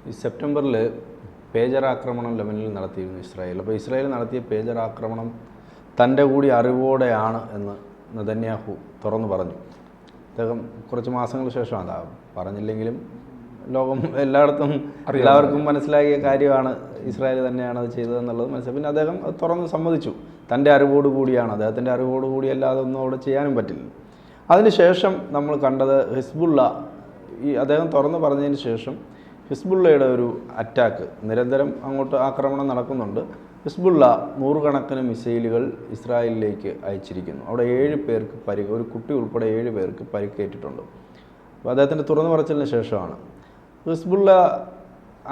ഈ സെപ്റ്റംബറിൽ പേജർ ആക്രമണം ലെബനനിൽ നടത്തിയിരുന്നു ഇസ്രായേൽ. അപ്പോൾ ഇസ്രായേൽ നടത്തിയ പേജർ ആക്രമണം തൻ്റെ കൂടി അറിവോടെയാണ് എന്ന് നെതന്യാഹു തുറന്നു പറഞ്ഞു. അദ്ദേഹം കുറച്ച് മാസങ്ങൾക്ക് ശേഷം അതാ പറഞ്ഞില്ലെങ്കിലും ലോകം എല്ലായിടത്തും എല്ലാവർക്കും മനസ്സിലാക്കിയ കാര്യമാണ് ഇസ്രായേൽ തന്നെയാണ് അത് ചെയ്തതെന്നുള്ളത് മനസ്സിലായി. പിന്നെ അദ്ദേഹം അത് തുറന്ന് സമ്മതിച്ചു, തൻ്റെ അറിവോട് കൂടിയാണ്, അദ്ദേഹത്തിൻ്റെ അറിവോട് കൂടി അല്ലാതെ ഒന്നും അവിടെ ചെയ്യാനും പറ്റില്ല. അതിനുശേഷം നമ്മൾ കണ്ടത് ഹിസ്ബുള്ള, ഈ അദ്ദേഹം തുറന്ന് പറഞ്ഞതിന് ശേഷം ഹിസ്ബുള്ളയുടെ ഒരു അറ്റാക്ക്, നിരന്തരം അങ്ങോട്ട് ആക്രമണം നടക്കുന്നുണ്ട്. ഹിസ്ബുള്ള നൂറുകണക്കിന് മിസൈലുകൾ ഇസ്രായേലിലേക്ക് അയച്ചിരിക്കുന്നു. അവിടെ 7 പേർക്ക് ഒരു കുട്ടി ഉൾപ്പെടെ 7 പേർക്ക് പരിക്കേറ്റിട്ടുണ്ട്. അപ്പോൾ അദ്ദേഹത്തിൻ്റെ തുറന്നു പറച്ചിലിന് ശേഷമാണ്. ഹിസ്ബുള്ള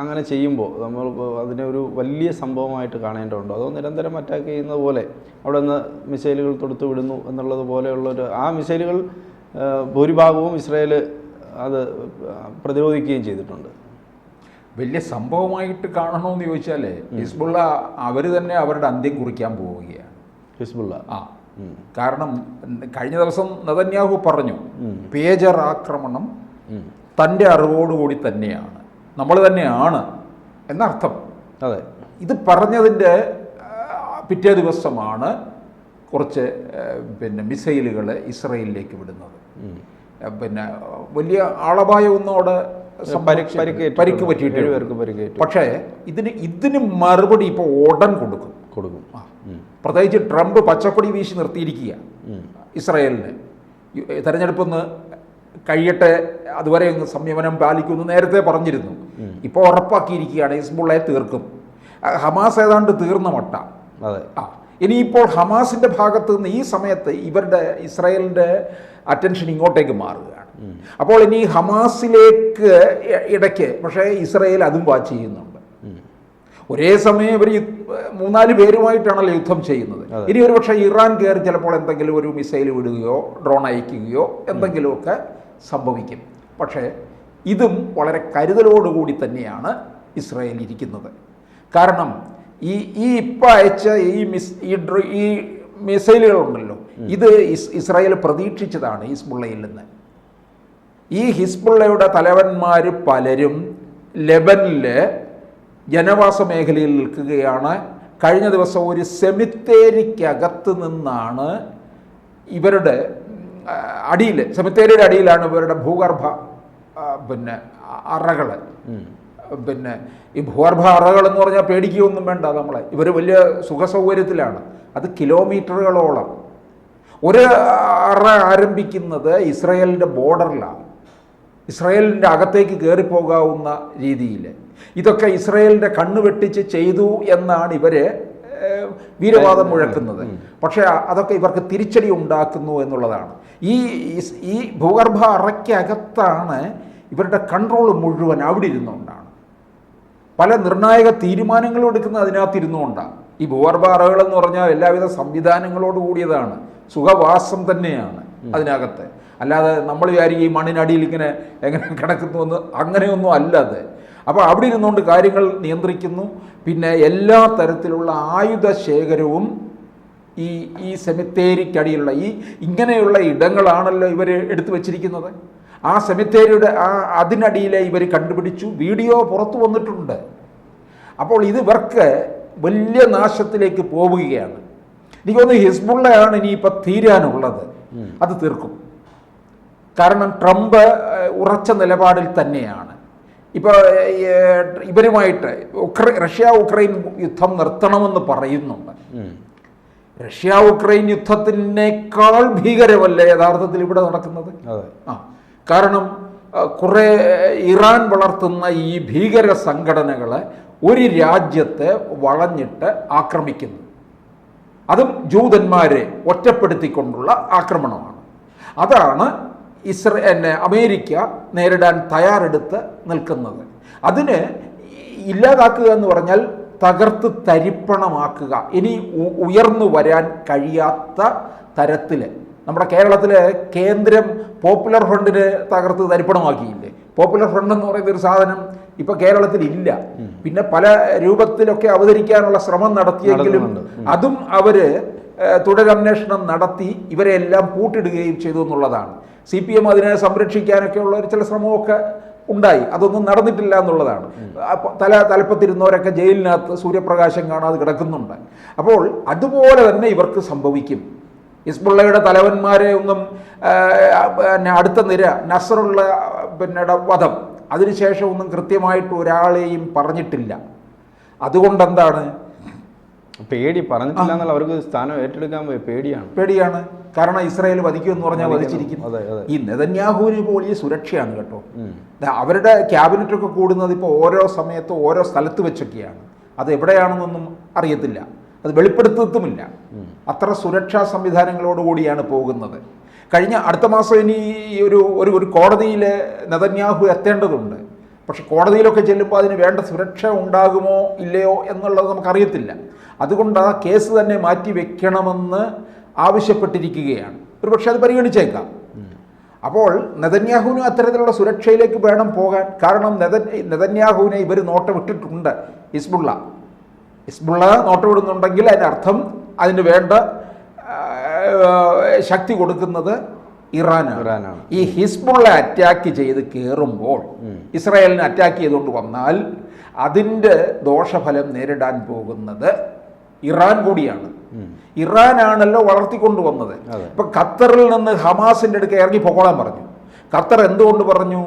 അങ്ങനെ ചെയ്യുമ്പോൾ നമ്മൾ അതിനെ ഒരു വലിയ സംഭവമായിട്ട് കാണേണ്ടതുണ്ടോ, അതോ നിരന്തരം അറ്റാക്ക് ചെയ്യുന്നത് പോലെ അവിടെ നിന്ന് മിസൈലുകൾ തൊടുത്തു വിടുന്നു എന്നുള്ളത് പോലെയുള്ളൊരു, ആ മിസൈലുകൾ ഭൂരിഭാഗവും ഇസ്രായേൽ അത് പ്രതിരോധിക്കുകയും ചെയ്തിട്ടുണ്ട്. വലിയ സംഭവമായിട്ട് കാണണമെന്ന് ചോദിച്ചാൽ ഹിസ്ബുള്ള അവർ തന്നെ അവരുടെ അന്ത്യം കുറിക്കാൻ പോവുകയാണ്. ഹിസ്ബുള്ള കാരണം കഴിഞ്ഞ ദിവസം നെതന്യാഹു പറഞ്ഞു, പേജർ ആക്രമണം തൻ്റെ അറിവോടുകൂടി തന്നെയാണ്, നമ്മൾ തന്നെയാണ് എന്നർത്ഥം. അതെ, ഇത് പറഞ്ഞതിൻ്റെ പിറ്റേ ദിവസമാണ് കുറച്ച് മിസൈലുകൾ ഇസ്രയേലിലേക്ക് വിടുന്നത്. വലിയ ആളപായമൊന്നും അവിടെ പരിക്ക് പറ്റിയിട്ട്, പക്ഷേ ഇതിന് മറുപടി ഇപ്പോൾ ഉടൻ കൊടുക്കും. പ്രത്യേകിച്ച് ട്രംപ് പച്ചക്കൊടി വീശി നിർത്തിയിരിക്കുക ഇസ്രായേലിന്. തെരഞ്ഞെടുപ്പൊന്ന് കഴിയട്ടെ, അതുവരെ ഒന്ന് സംയമനം പാലിക്കുമെന്ന് നേരത്തെ പറഞ്ഞിരുന്നു. ഇപ്പോൾ ഉറപ്പാക്കിയിരിക്കുകയാണ് ഹിസ്ബുള്ളയെ തീർക്കും. ഹമാസ് ഏതാണ്ട് തീർന്ന മട്ട. ഇനിയിപ്പോൾ ഹമാസിൻ്റെ ഭാഗത്ത് നിന്ന് ഈ സമയത്ത് ഇസ്രായേലിൻ്റെ അറ്റൻഷൻ ഇങ്ങോട്ടേക്ക് മാറുകയാണ്. അപ്പോൾ ഇനി ഹമാസിലേക്ക് ഇടയ്ക്ക് പക്ഷേ ഇസ്രായേൽ അതും വാച്ച് ചെയ്യുന്നുണ്ട്. ഒരേ സമയം ഇവർ 3-4 പേരുമായിട്ടാണല്ലോ യുദ്ധം ചെയ്യുന്നത്. ഇനി ഒരു പക്ഷേ ഇറാൻ കയറി ചിലപ്പോൾ എന്തെങ്കിലും ഒരു മിസൈൽ വിടുകയോ ഡ്രോൺ അയക്കുകയോ എന്തെങ്കിലുമൊക്കെ സംഭവിക്കും. പക്ഷേ ഇതും വളരെ കരുതലോടുകൂടി തന്നെയാണ് ഇസ്രായേൽ ഇരിക്കുന്നത്. കാരണം ഈ ഇപ്പം അയച്ച ഈ മിസൈലുകളുണ്ടല്ലോ, ഇത് ഇസ്രായേൽ പ്രതീക്ഷിച്ചതാണ് ഹിസ്ബുള്ളയിൽ നിന്ന്. ഈ ഹിസ്ബുള്ളയുടെ തലവന്മാർ പലരും ലെബനിലെ ജനവാസ മേഖലയിൽ നിൽക്കുകയാണ്. കഴിഞ്ഞ ദിവസം ഒരു സെമിത്തേരിക്കകത്ത് നിന്നാണ് ഇവരുടെ സെമിത്തേരിയുടെ അടിയിലാണ് ഇവരുടെ ഭൂഗർഭ അറകൾ. ഈ ഭൂഗർഭ അറകൾ എന്ന് പറഞ്ഞാൽ പേടിക്കുകയൊന്നും വേണ്ട നമ്മളെ. ഇവർ വലിയ സുഖസൗകര്യത്തിലാണ്. അത് കിലോമീറ്ററുകളോളം. ഒരു അറ ആരംഭിക്കുന്നത് ഇസ്രായേലിൻ്റെ ബോർഡറിലാണ്, ഇസ്രായേലിൻ്റെ അകത്തേക്ക് കയറിപ്പോകാവുന്ന രീതിയിൽ. ഇതൊക്കെ ഇസ്രായേലിൻ്റെ കണ്ണ് വെട്ടിച്ച് ചെയ്തു എന്നാണ് ഇവർ വീരവാദം മുഴക്കുന്നത്. പക്ഷേ അതൊക്കെ ഇവർക്ക് തിരിച്ചടി ഉണ്ടാക്കുന്നു എന്നുള്ളതാണ്. ഈ ഭൂഗർഭ അറയ്ക്കകത്താണ് ഇവരുടെ കൺട്രോൾ മുഴുവൻ അവിടെ ഇരുന്നുകൊണ്ടാണ്. പല നിർണായക തീരുമാനങ്ങളും എടുക്കുന്നത് അതിനകത്തിരുന്നുകൊണ്ടാണ്. ഈ ഭൂഗർഭ അറകളെന്ന് പറഞ്ഞാൽ എല്ലാവിധ സംവിധാനങ്ങളോട് കൂടിയതാണ്, സുഖവാസം തന്നെയാണ് അതിനകത്ത്. അല്ലാതെ നമ്മൾ വിചാരിക്കും ഈ മണ്ണിനടിയിൽ ഇങ്ങനെ എങ്ങനെ കിടക്കുന്നുവെന്ന്, അങ്ങനെയൊന്നും അല്ലാതെ. അപ്പോൾ അവിടെ ഇരുന്നുകൊണ്ട് കാര്യങ്ങൾ നിയന്ത്രിക്കുന്നു. പിന്നെ എല്ലാ തരത്തിലുള്ള ആയുധ ശേഖരവും ഈ സെമിത്തേരിക്കടിയിലുള്ള ഇങ്ങനെയുള്ള ഇടങ്ങളാണല്ലോ ഇവർ എടുത്തു വച്ചിരിക്കുന്നത്. ആ സെമിത്തേരിയുടെ അതിനടിയിലെ ഇവർ കണ്ടുപിടിച്ചു, വീഡിയോ പുറത്തു വന്നിട്ടുണ്ട്. അപ്പോൾ ഇത് ഇവർക്ക് വലിയ നാശത്തിലേക്ക് പോവുകയാണ്. എനിക്കൊന്ന് ഹിസ്ബുള്ളയാണ് ഇനിയിപ്പോൾ തീരാനുള്ളത്, അത് തീർക്കും. കാരണം ട്രംപ് ഉറച്ച നിലപാടിൽ തന്നെയാണ്. ഇപ്പോൾ ഇവരുമായിട്ട് റഷ്യ ഉക്രൈൻ യുദ്ധം നിർത്തണമെന്ന് പറയുന്നുണ്ട്. റഷ്യ ഉക്രൈൻ യുദ്ധത്തിനേക്കാൾ ഭീകരമല്ലേ യഥാർത്ഥത്തിൽ ഇവിടെ നടക്കുന്നത്? കാരണം കുറേ ഇറാൻ വളർത്തുന്ന ഈ ഭീകര സംഘടനകളെ ഒരു രാജ്യത്തെ വളഞ്ഞിട്ട് ആക്രമിക്കുന്നു. അതും ജൂതന്മാരെ ഒറ്റപ്പെടുത്തിക്കൊണ്ടുള്ള ആക്രമണമാണ്. അതാണ് അമേരിക്ക നേരിടാൻ തയ്യാറെടുത്ത് നിൽക്കുന്നത്. അതിന് ഇല്ലാതാക്കുക എന്ന് പറഞ്ഞാൽ തകർത്ത് തരിപ്പണമാക്കുക. ഇനി ഉയർന്നു വരാൻ കഴിയാത്ത തരത്തിൽ നമ്മുടെ കേരളത്തിലെ കേന്ദ്രം പോപ്പുലർ ഫ്രണ്ടിനെ തകർത്ത് തരിപ്പണമാക്കിയില്ലേ? പോപ്പുലർ ഫ്രണ്ട് എന്ന് പറയുന്ന ഒരു സാധനം ഇപ്പൊ കേരളത്തിൽ ഇല്ല. പിന്നെ പല രൂപത്തിലൊക്കെ അവതരിക്കാനുള്ള ശ്രമം നടത്തിയെങ്കിലും അതും അവര് തുടരന്വേഷണം നടത്തി ഇവരെല്ലാം പൂട്ടിടുകയും ചെയ്തു എന്നുള്ളതാണ്. CPM അതിനെ സംരക്ഷിക്കാനൊക്കെയുള്ള ചില ശ്രമമൊക്കെ ഉണ്ടായി. അതൊന്നും നടന്നിട്ടില്ല എന്നുള്ളതാണ്. തലപ്പത്തിരുന്നവരൊക്കെ ജയിലിനകത്ത് സൂര്യപ്രകാശം കാണാതെ കിടക്കുന്നുണ്ട്. അപ്പോൾ അതുപോലെ തന്നെ ഇവർക്ക് സംഭവിക്കും. ഹിസ്ബുള്ളയുടെ തലവന്മാരെ ഒന്നും അടുത്ത നിര നസറുള്ള വധം അതിനുശേഷം ഒന്നും കൃത്യമായിട്ട് ഒരാളെയും പറഞ്ഞിട്ടില്ല. അതുകൊണ്ടെന്താണ് പേടി പറഞ്ഞിട്ടില്ല എന്നാൽ അവർക്ക് സ്ഥാനം ഏറ്റെടുക്കാൻ പേടിയാണ്. കാരണം ഇസ്രായേൽ വധിക്കുമെന്ന് പറഞ്ഞാൽ വധിച്ചിരിക്കും. ഈ നെതന്യാഹുവിന് വലിയ സുരക്ഷയാണ് കേട്ടോ. അവരുടെ ക്യാബിനറ്റൊക്കെ കൂടുന്നത് ഇപ്പോൾ ഓരോ സമയത്ത് ഓരോ സ്ഥലത്ത് വെച്ചൊക്കെയാണ്. അത് എവിടെയാണെന്നൊന്നും അറിയത്തില്ല, അത് വെളിപ്പെടുത്തത്തുമില്ല. അത്ര സുരക്ഷാ സംവിധാനങ്ങളോടുകൂടിയാണ് പോകുന്നത്. കഴിഞ്ഞ അടുത്ത മാസം ഇനി ഒരു കോടതിയിൽ നെതന്യാഹു എത്തേണ്ടതുണ്ട്. പക്ഷെ കോടതിയിലൊക്കെ ചെല്ലുമ്പോൾ അതിന് വേണ്ട സുരക്ഷ ഉണ്ടാകുമോ ഇല്ലയോ എന്നുള്ളത് നമുക്കറിയത്തില്ല. അതുകൊണ്ട് ആ കേസ് തന്നെ മാറ്റി വെക്കണമെന്ന് ആവശ്യപ്പെട്ടിരിക്കുകയാണ്. ഒരുപക്ഷെ അത് പരിഗണിച്ചേക്കാം. അപ്പോൾ നെതന്യാഹുവിന് അത്തരത്തിലുള്ള സുരക്ഷയിലേക്ക് വേണം പോകാൻ. കാരണം നെതന്യാഹുവിനെ ഇവർ നോട്ടമിട്ടിട്ടുണ്ട്. ഹിസ്ബുള്ള നോട്ടമിടുന്നുണ്ടെങ്കിൽ അതിനർത്ഥം അതിന് വേണ്ട ശക്തി കൊടുക്കുന്നത് ഇറാനാണ്. ഈ ഹിസ്ബുള്ള അറ്റാക്ക് ചെയ്ത് കയറുമ്പോൾ ഇസ്രായേലിനെ അറ്റാക്ക് ചെയ്തുകൊണ്ട് വന്നാൽ അതിൻ്റെ ദോഷഫലം നേരിടാൻ പോകുന്നത് ഇറാൻ കൂടിയാണ്. ഇറാനാണല്ലോ വളർത്തിക്കൊണ്ടുവന്നത്. ഇപ്പൊ ഖത്തറിൽ നിന്ന് ഹമാസിന്റെ അടുക്ക് ഇറങ്ങി പോകോളാൻ പറഞ്ഞു. ഖത്തർ എന്തുകൊണ്ട് പറഞ്ഞു?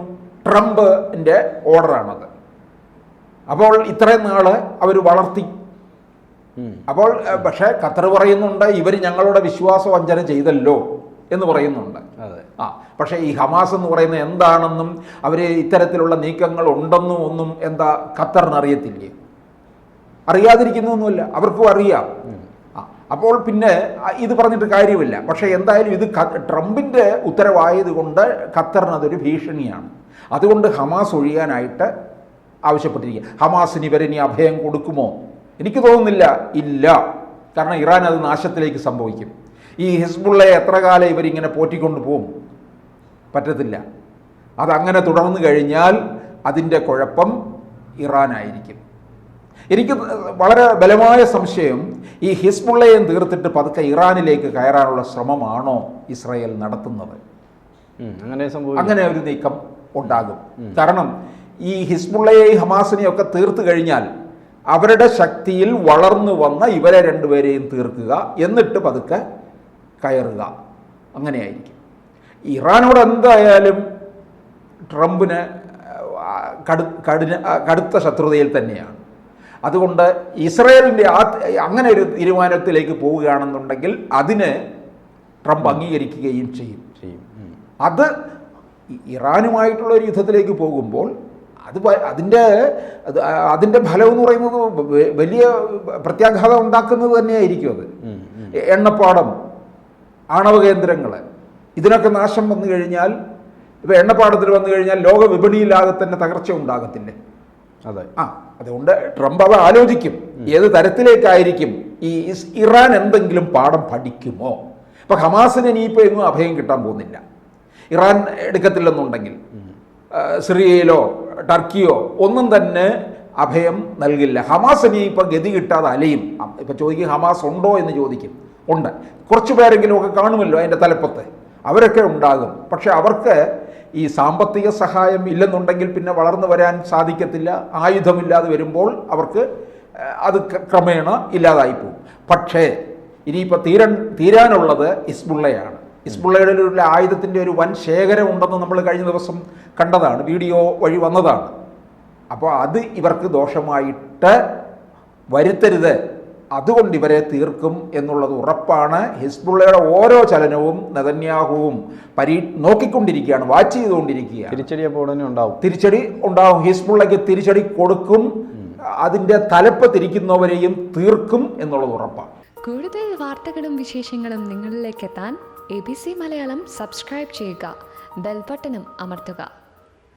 ട്രംപിന്റെ ഓർഡറാണത്. അപ്പോൾ ഇത്രയും നാള് അവർ വളർത്തി. അപ്പോൾ പക്ഷെ ഖത്തർ പറയുന്നുണ്ട് ഇവർ ഞങ്ങളുടെ വിശ്വാസവഞ്ചന ചെയ്തല്ലോ എന്ന് പറയുന്നുണ്ട്. പക്ഷേ ഈ ഹമാസ് എന്ന് പറയുന്നത് എന്താണെന്നും അവർ ഇത്തരത്തിലുള്ള നീക്കങ്ങൾ ഉണ്ടെന്നും ഒന്നും എന്താ ഖത്തറിന് അറിയത്തില്ലേ? അറിയാതിരിക്കുന്നൊന്നുമില്ല, അവർക്കും അറിയാം. അപ്പോൾ പിന്നെ ഇത് പറഞ്ഞിട്ട് കാര്യമില്ല. പക്ഷേ എന്തായാലും ഇത് ട്രംപിൻ്റെ ഉത്തരവായതുകൊണ്ട് ഖത്തറിന് അതൊരു ഭീഷണിയാണ്. അതുകൊണ്ട് ഹമാസ് ഒഴിയാനായിട്ട് ആവശ്യപ്പെട്ടിരിക്കുക. ഹമാസിന് ഇവരിനി അഭയം കൊടുക്കുമോ? എനിക്ക് തോന്നുന്നില്ല. ഇല്ല. കാരണം ഇറാൻ അത് നാശത്തിലേക്ക് സംഭവിക്കും. ഈ ഹിസ്ബുള്ളയെ എത്ര കാലം ഇവരിങ്ങനെ പോറ്റിക്കൊണ്ട് പോകും? പറ്റത്തില്ല. അതങ്ങനെ തുടർന്നു കഴിഞ്ഞാൽ അതിൻ്റെ കുഴപ്പം ഇറാനായിരിക്കും. എനിക്ക് വളരെ ബലമായ സംശയം ഈ ഹിസ്ബുള്ളയെ തീർത്തിട്ട് പതുക്കെ ഇറാനിലേക്ക് കയറാനുള്ള ശ്രമമാണോ ഇസ്രായേൽ നടത്തുന്നത്? അങ്ങനെ ഒരു നീക്കം ഉണ്ടാകും. കാരണം ഈ ഹിസ്ബുള്ളയെയും ഹമാസിനെയും ഒക്കെ തീർത്തു കഴിഞ്ഞാൽ അവരുടെ ശക്തിയിൽ വളർന്നു വന്ന ഇവരെ രണ്ടുപേരെയും തീർക്കുക, എന്നിട്ട് പതുക്കെ കയറുക. അങ്ങനെയായിരിക്കും. ഇറാനോട് എന്തായാലും ട്രംപിന് കടുത്ത ശത്രുതയിൽ തന്നെയാണ്. അതുകൊണ്ട് ഇസ്രായേലിൻ്റെ അങ്ങനെ ഒരു തീരുമാനത്തിലേക്ക് പോവുകയാണെന്നുണ്ടെങ്കിൽ അതിന് ട്രംപ് അംഗീകരിക്കുകയും ചെയ്യും. അത് ഇറാനുമായിട്ടുള്ള ഒരു യുദ്ധത്തിലേക്ക് പോകുമ്പോൾ അതിൻ്റെ ഫലം എന്ന് പറയുന്നത് വലിയ പ്രത്യാഘാതം ഉണ്ടാക്കുന്നത് തന്നെയായിരിക്കും. അത് എണ്ണപ്പാടം, ആണവ കേന്ദ്രങ്ങൾ, ഇതിനൊക്കെ നാശം വന്നു കഴിഞ്ഞാൽ, ഇപ്പോൾ എണ്ണപ്പാടത്തിൽ വന്നു കഴിഞ്ഞാൽ ലോക വിപണിയിലാകെ തന്നെ തകർച്ച ഉണ്ടാകത്തില്ലേ? അതുകൊണ്ട് ട്രംപ് അത് ആലോചിക്കും. ഏത് തരത്തിലേക്കായിരിക്കും ഈ ഇറാൻ എന്തെങ്കിലും പാഠം പഠിക്കുമോ? ഇപ്പം ഹമാസിന് ഇനിയിപ്പോൾ എങ്ങും അഭയം കിട്ടാൻ പോകുന്നില്ല. ഇറാൻ എടുക്കത്തില്ലെന്നുണ്ടെങ്കിൽ സിറിയയിലോ ടർക്കിയോ ഒന്നും തന്നെ അഭയം നൽകില്ല. ഹമാസ് ഇനിയിപ്പോൾ ഗതി കിട്ടാതെ അലയും. ഇപ്പം ചോദിക്കും ഹമാസ് ഉണ്ടോ എന്ന് ചോദിക്കും. ഉണ്ട്. കുറച്ച് പേരെങ്കിലും ഒക്കെ കാണുമല്ലോ അതിൻ്റെ തലപ്പത്ത്, അവരൊക്കെ ഉണ്ടാകും. പക്ഷെ അവർക്ക് ഈ സാമ്പത്തിക സഹായം ഇല്ലെന്നുണ്ടെങ്കിൽ പിന്നെ വളർന്നു വരാൻ സാധിക്കത്തില്ല. ആയുധമില്ലാതെ വരുമ്പോൾ അവർക്ക് അത് ക്രമേണ ഇല്ലാതായിപ്പോവും. പക്ഷേ ഇനിയിപ്പോൾ തീരാനുള്ളത് ഹിസ്ബുള്ളയാണ്. ഹിസ്ബുള്ളയുടെ ഒരു ആയുധത്തിൻ്റെ ഒരു വൻ ശേഖരം ഉണ്ടെന്ന് നമ്മൾ കഴിഞ്ഞ ദിവസം കണ്ടതാണ്, വീഡിയോ വഴി വന്നതാണ്. അപ്പോൾ അത് ഇവർക്ക് ദോഷമായിട്ട് വരുത്തരുത്. അതുകൊണ്ട് ഇവരെ തീർക്കും എന്നുള്ളത് ഉറപ്പാണ്. ഹിസ്ബുള്ളയുടെ ഓരോ ചലനവും നെതന്യാഹുവും നോക്കിക്കൊണ്ടിരിക്കുകയാണ്, വാച്ച് ചെയ്തുകൊണ്ടിരിക്കുകയാണ്. തിരിച്ചടി ഉണ്ടാവും. ഹിസ്ബുള്ളയ്ക്ക് തിരിച്ചടി കൊടുക്കും. അതിൻ്റെ തലപ്പത്തിരിക്കുന്നവരെയും തീർക്കും എന്നുള്ളത് ഉറപ്പാണ്. കൂടുതൽ വാർത്തകളും വിശേഷങ്ങളും നിങ്ങളിലേക്ക് എത്താൻ ABC മലയാളം സബ്സ്ക്രൈബ് ചെയ്യുക, ബെൽ ബട്ടണും അമർത്തുക.